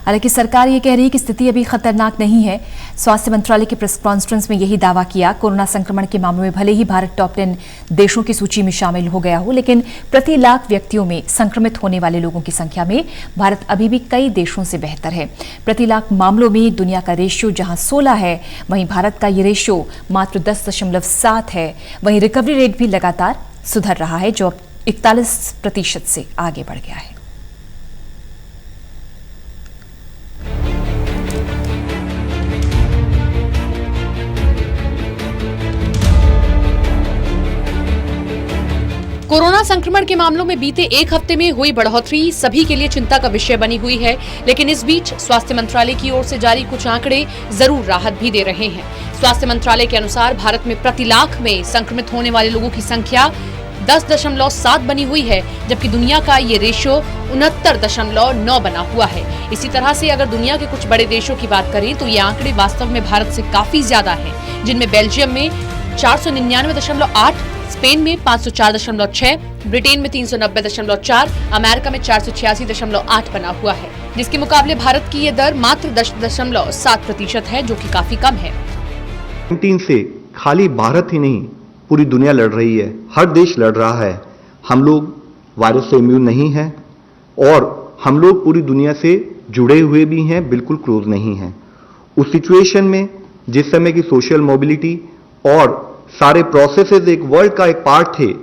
हालांकि सरकार ये कह रही है कि स्थिति अभी खतरनाक नहीं है। स्वास्थ्य मंत्रालय के प्रेस कॉन्फ्रेंस में यही दावा किया। कोरोना संक्रमण के मामलों में भले ही भारत टॉप 10 देशों की सूची में शामिल हो गया हो, लेकिन प्रति लाख व्यक्तियों में संक्रमित होने वाले लोगों की संख्या में भारत अभी भी कई देशों से बेहतर है। प्रति लाख मामलों में दुनिया का रेशियो जहां 16 है, वहीं भारत का ये रेशियो मात्र 10.7 है। वहीं रिकवरी रेट भी लगातार सुधर रहा है, जो अब 41% से आगे बढ़ गया है। कोरोना संक्रमण के मामलों में बीते एक हफ्ते में हुई बढ़ोतरी सभी के लिए चिंता का विषय बनी हुई है, लेकिन इस बीच स्वास्थ्य मंत्रालय की ओर से जारी कुछ आंकड़े जरूर राहत भी दे रहे हैं। स्वास्थ्य मंत्रालय के अनुसार भारत में प्रति लाख में संक्रमित होने वाले लोगों की संख्या 10.7 बनी हुई है, जबकि दुनिया का ये रेशियो 69.9 बना हुआ है। इसी तरह से अगर दुनिया के कुछ बड़े देशों की बात करें तो ये आंकड़े वास्तव में भारत से काफी ज्यादा हैं, जिनमें बेल्जियम में 499.8, स्पेन में 504.6, ब्रिटेन में 390.4, अमेरिका में 486.8 बना हुआ है, जिसके मुकाबले भारत की ये दर मात्र 10.7% है, जो कि काफी कम है। कोविड से खाली भारत ही नहीं, पूरी दुनिया लड़ रही है, हर देश लड़ रहा है। हम लोग वायरस से इम्यून नहीं हैं और हम लोग पूरी दुनिया से जुड़े हुए भी हैं, बिल्कुल क्लोज नहीं हैं। उस सिचुएशन में जिस समय की सोशल मोबिलिटी और सारे प्रोसेसेस एक वर्ल्ड का एक पार्ट थे,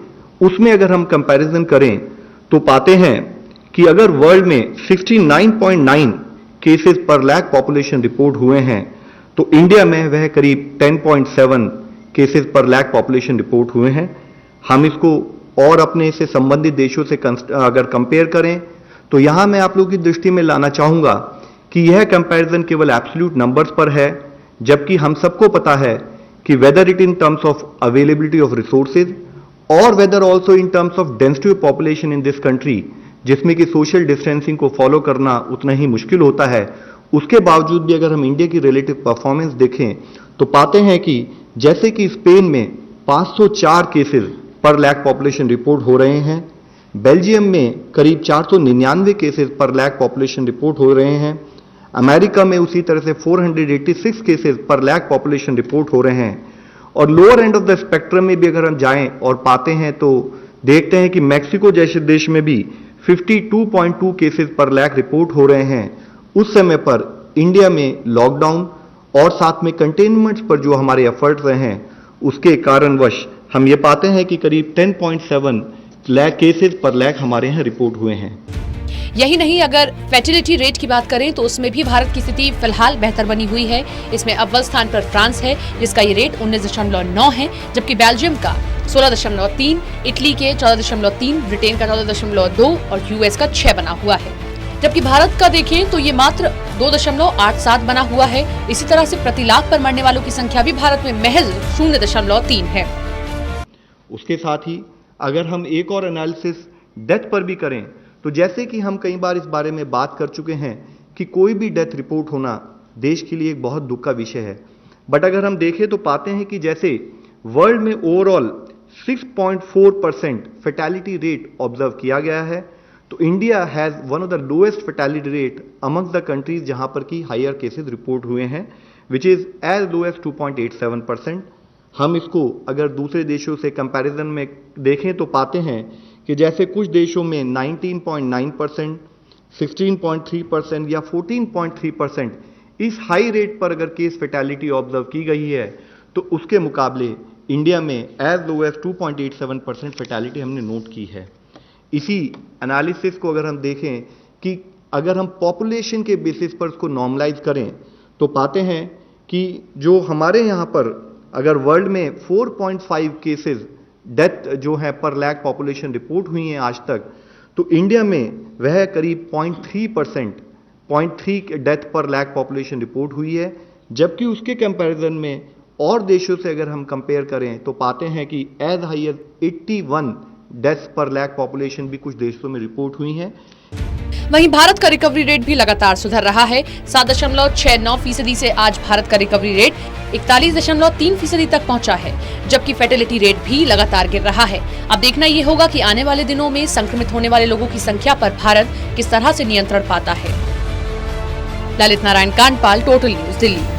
उसमें अगर हम कंपैरिजन करें तो पाते हैं कि अगर वर्ल्ड में 69.9 केसेस पर लाख पॉपुलेशन रिपोर्ट हुए हैं, तो इंडिया में वह करीब 10.7 केसेस पर लाख पॉपुलेशन रिपोर्ट हुए हैं। हम इसको और अपने से संबंधित देशों से अगर कंपेयर करें तो यहां मैं आप लोगों की दृष्टि में लाना चाहूंगा कि यह कंपैरिजन केवल एब्सोल्यूट नंबर्स पर है, जबकि हम सबको पता है कि whether it in terms of availability of resources और whether also in terms of density of population in this country, जिसमें कि सोशल डिस्टेंसिंग को फॉलो करना उतना ही मुश्किल होता है, उसके बावजूद भी अगर हम इंडिया की रिलेटिव परफॉर्मेंस देखें तो पाते हैं कि जैसे कि स्पेन में 504 केसेस पर लाख पॉपुलेशन रिपोर्ट हो रहे हैं, बेल्जियम में करीब 499 केसेस पर लाख पॉपुलेशन रिपोर्ट हो रहे हैं, अमेरिका में उसी तरह से 486 केसेस पर लाख पॉपुलेशन रिपोर्ट हो रहे हैं, और lower end of the spectrum में भी अगर हम जाएं और पाते हैं तो देखते हैं कि मैक्सिको जैसे देश में भी 52.2 केसेस पर लाख रिपोर्ट हो रहे हैं। उस समय पर इंडिया में लॉकडाउन और साथ में कंटेनमेंट्स पर जो हमारे एफर्ट्स रहे हैं, उसके कारणवश हम ये पाते हैं कि करीब 10.7 लाख केसेस पर लाख हमारे यहाँ रिपोर्ट हुए हैं। यही नहीं, अगर फर्टिलिटी रेट की बात करें तो उसमें भी भारत की स्थिति फिलहाल बेहतर बनी हुई है। इसमें अव्वल स्थान पर फ्रांस है, जिसका ये रेट 19.9 है, जबकि बेल्जियम का 16.3, इटली के 14.3, ब्रिटेन का 14.2 और यूएस का 6 बना हुआ है। जबकि भारत का देखें तो ये मात्र 2.87 बना हुआ है। इसी तरह से प्रति लाख पर मरने वालों की संख्या भी भारत में महज 0.3 है। उसके साथ ही अगर हम एक और एनालिसिस डेथ पर भी करें तो जैसे कि हम कई बार इस बारे में बात कर चुके हैं कि कोई भी डेथ रिपोर्ट होना देश के लिए एक बहुत दुख का विषय है, बट अगर हम देखें तो पाते हैं कि जैसे वर्ल्ड में ओवरऑल 6.4% फैटेलिटी रेट ऑब्जर्व किया गया है, तो India has one of the lowest fatality rate among the countries जहां पर की हायर केसेस रिपोर्ट हुए हैं, which is as low as 2.87%। हम इसको अगर दूसरे देशों से कंपैरिजन में देखें तो पाते हैं कि जैसे कुछ देशों में 19.9%, 16.3% या 14.3% इस हाई रेट पर अगर केस फैटेलिटी ऑब्जर्व की गई है, तो उसके मुकाबले इंडिया में एज लो एज 2.87% फैटेलिटी हमने नोट की है। इसी एनालिसिस को अगर हम देखें कि अगर हम पॉपुलेशन के बेसिस पर उसको नॉर्मलाइज करें तो पाते हैं कि जो हमारे यहाँ पर अगर वर्ल्ड में 4.5 केसेस डेथ जो है पर लाख पॉपुलेशन रिपोर्ट हुई है आज तक, तो इंडिया में वह करीब 0.3 डेथ पर लाख पॉपुलेशन रिपोर्ट हुई है, जबकि उसके कंपैरिजन में और देशों से अगर हम कंपेयर करें तो पाते हैं कि एज हाई एज 81 डेथ्स पर लाख पॉपुलेशन भी कुछ देशों में रिपोर्ट हुई हैं। वहीं भारत का रिकवरी रेट भी लगातार सुधर रहा है। 7.69% से आज भारत का रिकवरी रेट 41.3% तक पहुंचा है, जबकि फर्टिलिटी रेट भी लगातार गिर रहा है। अब देखना ये होगा कि आने वाले दिनों में संक्रमित होने वाले लोगों की संख्या पर भारत किस तरह से नियंत्रण पाता है। Lalit Narayan Kandpal, total news, Delhi.